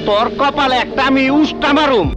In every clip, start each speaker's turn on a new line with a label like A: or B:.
A: তোর কপালে একটা আমি উষ্টা মারুম।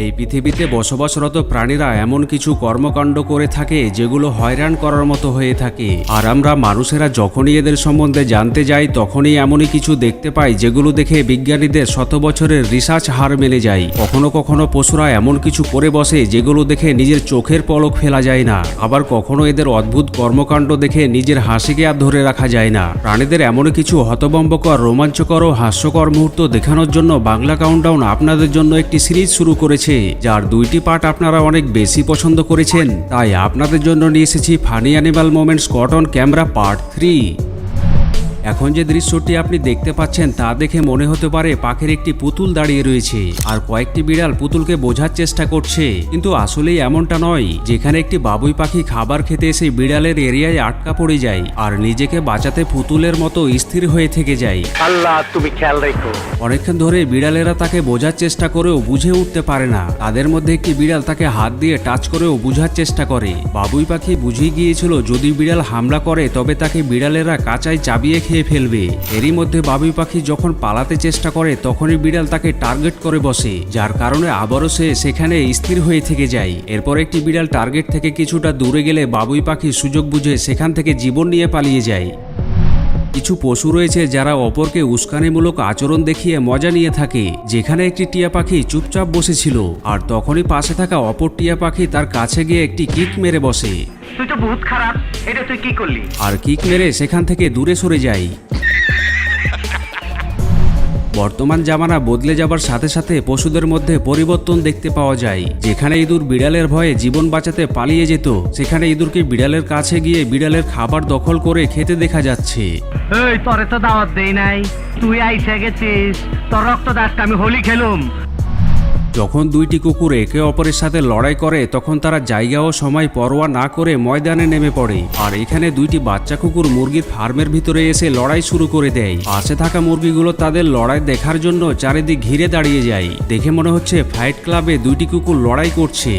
B: এই পৃথিবীতে বসবাসরত প্রাণীরা এমন কিছু কর্মকাণ্ড করে থাকে যেগুলো হয়রান করার মতো হয়ে থাকে, আর আমরা মানুষেরা যখনই এদের সম্বন্ধে জানতে যাই তখনই এমনই কিছু দেখতে পাই যেগুলো দেখে বিজ্ঞানীদের শত বছরের রিসার্চ হার মেনে যায়। কখনো কখনো পশুরা এমন কিছু করে বসে যেগুলো দেখে নিজের চোখের পলক ফেলা যায় না, আবার কখনো এদের অদ্ভুত কর্মকাণ্ড দেখে নিজের হাসিকে আর ধরে রাখা যায় না। প্রাণীদের এমন কিছু হতভম্বকর, রোমাঞ্চকর ও হাস্যকর মুহূর্ত দেখানোর জন্য বাংলা কাউন্টডাউন আপনাদের জন্য একটি সিরিজ শুরু করেছে, যার 2টি পার্ট আপনারা অনেক বেশি পছন্দ করেছেন। তাই আপনাদের জন্য নিয়ে এসেছি funny animal moments caught on camera part 3। এখন যে দৃশ্যটি আপনি দেখতে পাচ্ছেন তা দেখে মনে হতে পারে পাখির একটি পুতুল দাঁড়িয়ে রয়েছে আর কয়েকটি বিড়াল পুতুলকে বোঝার চেষ্টা করছে, কিন্তু আসলেই এমনটা নয়। যেখানে একটি বাবুই পাখি খাবার খেতে এসে বিড়ালের এরিয়ায় আটকা পড়ে যায় আর নিজেকে বাঁচাতে পুতুলের মতো স্থির হয়ে থেকে যায়।
A: আল্লাহ তুমি খেয়াল রেখো।
B: অনেকক্ষণ ধরে বিড়ালেরা তাকে বোঝার চেষ্টা করেও বুঝে উঠতে পারে না। তাদের মধ্যে একটি বিড়াল তাকে হাত দিয়ে টাচ করেও বুঝার চেষ্টা করে। বাবুই পাখি বুঝে গিয়েছিল যদি বিড়াল হামলা করে তবে তাকে বিড়ালেরা কাঁচায় চাবিয়ে খেয়ে ফেলবে। এরই মধ্যে বাবুই পাখি যখন পালাতে চেষ্টা করে তখনই বিড়াল তাকে টার্গেট করে বসে, যার কারণে আবারও সে সেখানে স্থির হয়ে থেকে যায়। এরপর একটি বিড়াল টার্গেট থেকে কিছুটা দূরে গেলে বাবুই পাখি সুযোগ বুঝে সেখান থেকে জীবন নিয়ে পালিয়ে যায়। কিছু পশু রয়েছে যারা অপরকে উস্কানিমূলক আচরণ দেখিয়ে মজা নিয়ে থাকে। যেখানে একটি টিয়া পাখি চুপচাপ বসেছিল আর তখনই পাশে থাকা অপর টিয়া পাখি তার কাছে গিয়ে একটি কিক মেরে বসে।
A: তুই তো বহুত খারাপ, এটা তুই কি করলি?
B: আর কিক মেরে সেখান থেকে দূরে সরে যায়। বর্তমান জামানা বদলে যাবার সাথে সাথে পশুদের মধ্যে পরিবর্তন দেখতে পাওয়া যায়। যেখানে ইঁদুর বিড়ালের ভয়ে জীবন বাঁচাতে পালিয়ে যেত, সেখানে ইঁদুরকে বিড়ালের কাছে গিয়ে বিড়ালের খাবার দখল করে খেতে দেখা যাচ্ছে।
A: এই তোরে তো দাওয়াত দেই নাই, তুই আইসা গেছিস, তোর রক্ত দাসকে আমি হোলি খেলুম।
B: যখন 2টি কুকুর একে অপরের সাথে লড়াই করে তখন তারা জায়গা ও সময় পরোয়া না করে ময়দানে নেমে পড়ে। আর এখানে 2টি বাচ্চা কুকুর মুরগির ফার্মের ভিতরে এসে লড়াই শুরু করে দেয়। পাশে থাকা মুরগিগুলো তাদের লড়াই দেখার জন্য চারিদিক ঘিরে দাঁড়িয়ে যায়। দেখে মনে হচ্ছে ফাইট ক্লাবে 2টি কুকুর লড়াই করছে।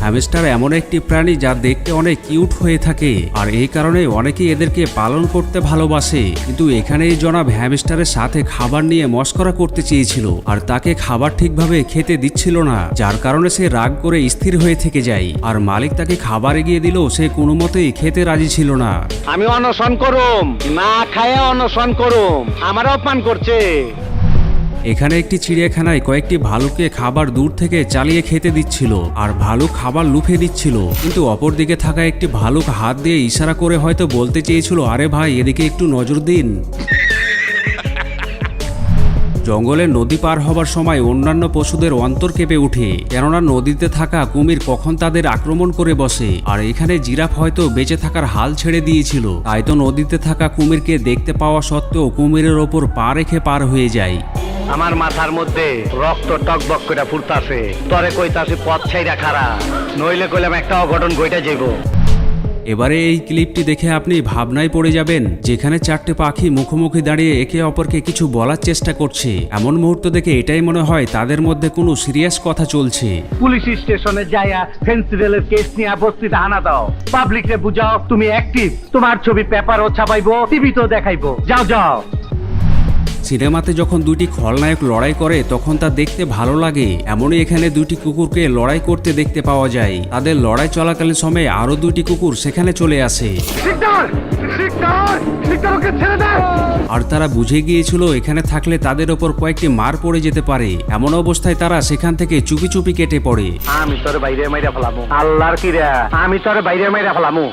B: হ্যামস্টার এমন একটি প্রাণী যা দেখতে অনেক কিউট হয়ে থাকে, আর এই কারণে অনেকেই এদেরকে পালন করতে ভালোবাসে। কিন্তু এখানে এই জনাব হ্যামস্টারের সাথে খাবার নিয়ে মস্করা করতে চেয়েছিল আর তাকে খাবার ঠিকভাবে খেতে দিচ্ছিল না, যার কারণে সে রাগ করে স্থির হয়ে থেকে যায়। আর মালিক তাকে খাবার এগিয়ে দিলেও সে কোনো মতেই খেতে রাজি ছিল না।
A: আমি অনশন করুম, না খায় অনশন করুম, আমার অপমান করছে।
B: এখানে একটি চিড়িয়াখানায় কয়েকটি ভালুককে খাবার দূর থেকে চালিয়ে খেতে দিচ্ছিল আর ভালুক খাবার লুফে দিচ্ছিল, কিন্তু অপরদিকে থাকা একটি ভালুক হাত দিয়ে ইশারা করে হয়তো বলতে চেয়েছিল, আরে ভাই এদিকে একটু নজর দিন। জঙ্গলে নদী পার হবার সময় অন্যান্য পশুদের অন্তর কেঁপে ওঠে, কেননা নদীতে থাকা কুমির কখন তাদের আক্রমণ করে বসে। আর এখানে জিরাফ হয়তো বেঁচে থাকার হাল ছেড়ে দিয়েছিল, তাই তো নদীতে থাকা কুমিরকে দেখতে পাওয়া সত্ত্বেও কুমিরের ওপর পা রেখে পার হয়ে যায়।
A: আমার মাথার মধ্যে রক্ত টকবক করে ফুটতাছে, তরে কইতাছে পথ ছাইরা খারা, নইলে কইলাম একটা অঘটন ঘইটা যাইব।
B: এবারে এই ক্লিপটি দেখে আপনি ভাবনায় পড়ে যাবেন, যেখানে 4টে পাখি মুখোমুখি দাঁড়িয়ে একে অপরকে কিছু বলার চেষ্টা করছে। এমন মুহূর্ত দেখে এটাই মনে হয় তাদের মধ্যে কোনো সিরিয়াস কথা চলছে।
A: পুলিশ স্টেশনে যাইয়া ফেন্সিডেলের কেস নিয়ে বস্তিতে হানা দাও, পাবলিকরে বুঝাও তুমি অ্যাক্টিভ, তোমার ছবি পেপারও ছাপাইবো, টিভিতেও দেখাইবো, যাও যাও।
B: সিনেমাতে যখন 2টি খলনায়ক লড়াই করে তখন তা দেখতে ভালো লাগে, এমনই এখানে 2টি কুকুরকে লড়াই করতে দেখতে পাওয়া যায়। তাদের লড়াই চলাকালীন সময়ে আরো 2টি কুকুর সেখানে চলে আসে আর তারা বুঝে গিয়েছিল এখানে থাকলে তাদের ওপর কয়েকটি মার পড়ে যেতে পারে। এমন অবস্থায় তারা সেখান থেকে চুপি চুপি কেটে পড়ে।
A: আমি তোর বাইরে মাইরা ফেলামু, আল্লাহর কিরা, আমি তোর বাইরে মাইরা ফেলামু।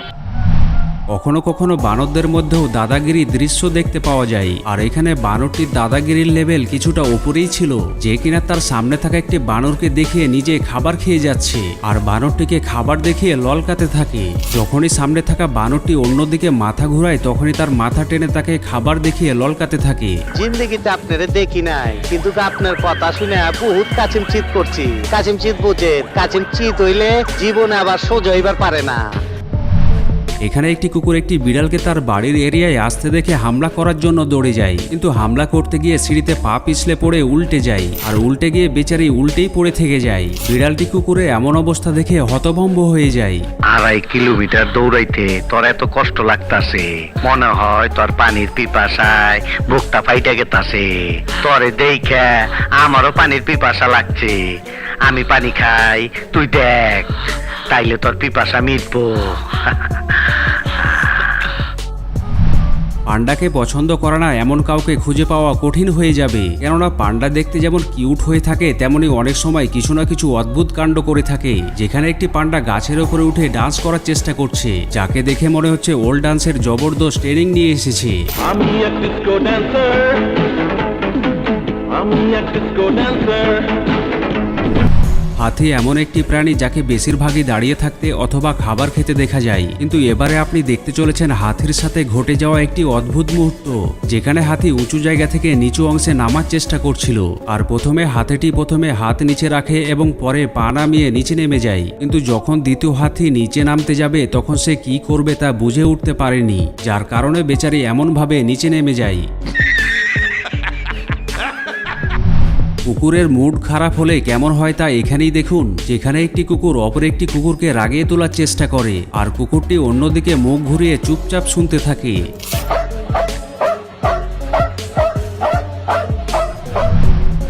B: কখনো কখনো বানরদের মধ্যেও দাদাগিরি দৃশ্য দেখতে পাওয়া যায়, আর এখানে বানরটির দাদাগিরির লেভেল কিছুটা উপরেই ছিল, যে কিনা তার সামনে থাকা একটি বানরকে দেখিয়ে নিজে খাবার খেয়ে যাচ্ছে আর বানরটিকে খাবার দেখিয়ে ললকাতে থাকে। যখনই সামনে থাকা বানরটি অন্যদিকে মাথা ঘুরায় তখনই তার মাথা টেনে তাকে খাবার দেখিয়ে ললকাতে থাকে।
C: জিন্দগিতে আপনারে দেখি নাই, কিন্তু আপনার কথা শুনে বহুত কাচিম চিত করছি। কাচিম চিত বুঝে, কাচিম চিত হইলে জীবনে আবার সোজা হইবার পারে না।
B: এখানে একটি কুকুর একটি বিড়ালকে তার বাড়ির এরিয়ায় আসতে দেখে হামলা করার জন্য দৌড়ে যায়, কিন্তু হামলা করতে গিয়ে সিঁড়িতে পা পিছলে পড়ে উল্টে যায়, আর উল্টে গিয়ে বেচারি উল্টেই পড়ে থেকে যায়। বিড়ালটি কুকুরের এমন অবস্থা দেখে হতভম্ব হয়ে যায়।
A: 2.5 কিলোমিটার দৌড়াইতে তোর এত কষ্ট লাগতাছে, মনে হয় তোর পানির পিপাসায় বুকটা ফাইটা গেতাছে। তোরে দেখে আমারও পানির পিপাসা লাগছে, আমি পানি খাই, তুই দেখ, তাইলে তোর পিপাসা মিটবো।
B: পান্ডাকে পছন্দ করে না এমন কাউকে খুঁজে পাওয়া কঠিন হয়ে যাবে, কেননা পান্ডা দেখতে যেমন কিউট হয়ে থাকে তেমনি অনেক সময় কিছু না কিছু অদ্ভুত কাণ্ড করে থাকে। যেখানে একটি পান্ডা গাছের ওপরে উঠে ডান্স করার চেষ্টা করছে, যাকে দেখে মনে হচ্ছে ওল্ড ডান্সের জবরদস্ত ট্রেনিং নিয়ে এসেছে।
D: আমি এক ডিস্কো ড্যান্সার, আমি এক ডিস্কো ড্যান্সার।
B: হাতি এমন একটি প্রাণী যাকে বেশিরভাগই দাঁড়িয়ে থাকতে অথবা খাবার খেতে দেখা যায়, কিন্তু এবারে আপনি দেখতে চলেছেন হাতির সাথে ঘটে যাওয়া একটি অদ্ভুত মুহূর্ত, যেখানে হাতি উঁচু জায়গা থেকে নিচু অংশে নামার চেষ্টা করছিল। আর হাতিটি প্রথমে হাত নিচে রাখে এবং পরে পা নামিয়ে নিচে নেমে যায়, কিন্তু যখন দ্বিতীয় হাতি নিচে নামতে যাবে তখন সে কি করবে তা বুঝে উঠতে পারেনি, যার কারণে বেচারি এমনভাবে নিচে নেমে যায়। কুকুরের মুড খারাপ হলে কেমন হয় তা এখানেই দেখুন, যেখানে একটি কুকুর অপর একটি কুকুরকে রাগিয়ে তোলার চেষ্টা করে, আর কুকুরটি অন্যদিকে মুখ ঘুরিয়ে চুপচাপ শুনতে থাকে।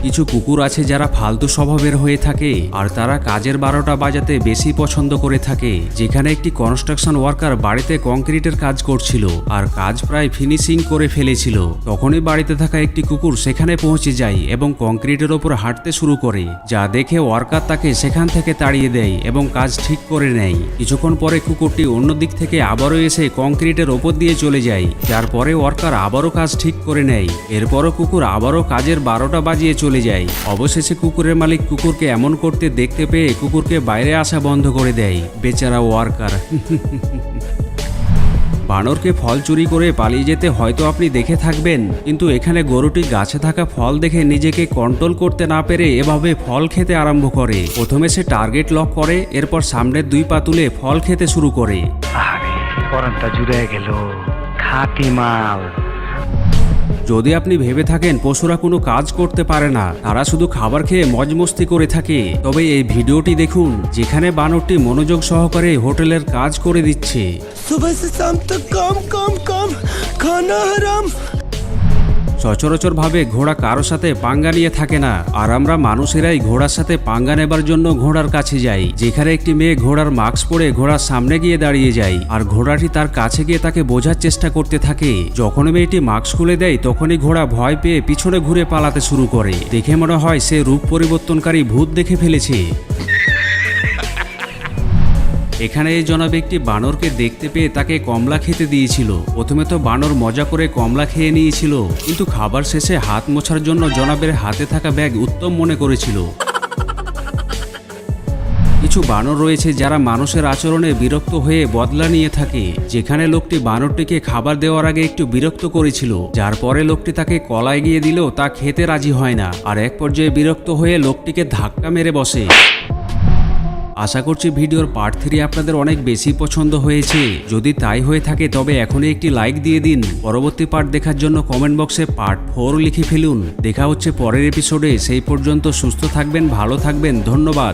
B: কিছু কুকুর আছে যারা ফালতু স্বভাবের হয়ে থাকে, আর তারা কাজের 12টা বাজাতে বেশি পছন্দ করে থাকে। যেখানে একটি কনস্ট্রাকশন ওয়ার্কার বাড়িতে কংক্রিটের কাজ করছিল, আর কাজ প্রায় ফিনিশিং করে ফেলেছিল, তখনই বাড়িতে থাকা একটি কুকুর সেখানে পৌঁছে যায় এবং কংক্রিটের ওপর হাঁটতে শুরু করে, যা দেখে ওয়ার্কার তাকে সেখান থেকে তাড়িয়ে দেয় এবং কাজ ঠিক করে নেয়। কিছুক্ষণ পরে কুকুরটি অন্য দিক থেকে আবারও এসে কংক্রিটের ওপর দিয়ে চলে যায়, যার পরে ওয়ার্কার আবারও কাজ ঠিক করে নেয়। এরপরও কুকুর আবারও কাজের 12টা বাজিয়ে চলে যায়। অবশেষে কুকুরের মালিক কুকুরকে এমন করতে দেখতে পেয়ে কুকুরকে বাইরে আসা বন্ধ করে দেয়। বেচারা ওয়ার্কার। বানরকে ফল চুরি করে পালিয়ে যেতে হয়তো আপনি দেখে থাকবেন, কিন্তু এখানে গরুটি গাছে থাকা ফল দেখে নিজেকে কন্ট্রোল করতে না পেরে এভাবে ফল খেতে আরম্ভ করে। প্রথমে সে টার্গেট লক করে, এরপর সামনের 2 পা তুলে ফল খেতে শুরু করে।
A: আরে পরানটা জুড়ে গেল, খাঁটি মাল।
B: যদি আপনি ভেবে থাকেন পশুরা কোনো কাজ করতে পারে না, তারা শুধু খাবার খেয়ে মজমস্তি করে থাকে, তবে এই ভিডিওটি দেখুন, যেখানে বানরটি মনোযোগ সহকারে হোটেলের কাজ করে দিচ্ছে।
E: सुबह से शाम तक काम काम काम, खाना हराम।
B: সচরাচরভাবে ঘোড়া কারো সাথে পাঙ্গা নিয়ে থাকে না, আর আমরা মানুষেরাই ঘোড়ার সাথে পাঙ্গা নেবার জন্য ঘোড়ার কাছে যাই। যেখানে একটি মেয়ে ঘোড়ার মাস্ক পরে ঘোড়ার সামনে গিয়ে দাঁড়িয়ে যায়, আর ঘোড়াটি তার কাছে গিয়ে তাকে বোঝার চেষ্টা করতে থাকে। যখন মেয়েটি মাস্ক খুলে দেয় তখনই ঘোড়া ভয় পেয়ে পিছনে ঘুরে পালাতে শুরু করে। দেখে মনে হয় সে রূপ পরিবর্তনকারী ভূত দেখে ফেলেছে। এখানে এই জনাব একটি বানরকে দেখতে পেয়ে তাকে কমলা খেতে দিয়েছিল। প্রথমে তো বানর মজা করে কমলা খেয়ে নিয়েছিল, কিন্তু খাবার শেষে হাত মোছার জন্য জনাবের হাতে থাকা ব্যাগ উত্তম মনে করেছিল। কিছু বানর রয়েছে যারা মানুষের আচরণে বিরক্ত হয়ে বদলা নিয়ে থাকে। যেখানে লোকটি বানরটিকে খাবার দেওয়ার আগে একটু বিরক্ত করেছিল, যার পরে লোকটি তাকে কলা এগিয়ে দিলেও তা খেতে রাজি হয় না, আর এক পর্যায়ে বিরক্ত হয়ে লোকটিকে ধাক্কা মেরে বসে। আশা করছি ভিডিওর পার্ট 3 আপনাদের অনেক বেশি পছন্দ হয়েছে। যদি তাই হয়ে থাকে তবে এখনই একটি লাইক দিয়ে দিন। পরবর্তী পার্ট দেখার জন্য কমেন্ট বক্সে পার্ট 4 লিখে ফেলুন। দেখা হচ্ছে পরের এপিসোডে। সেই পর্যন্ত সুস্থ থাকবেন, ভালো থাকবেন, ধন্যবাদ।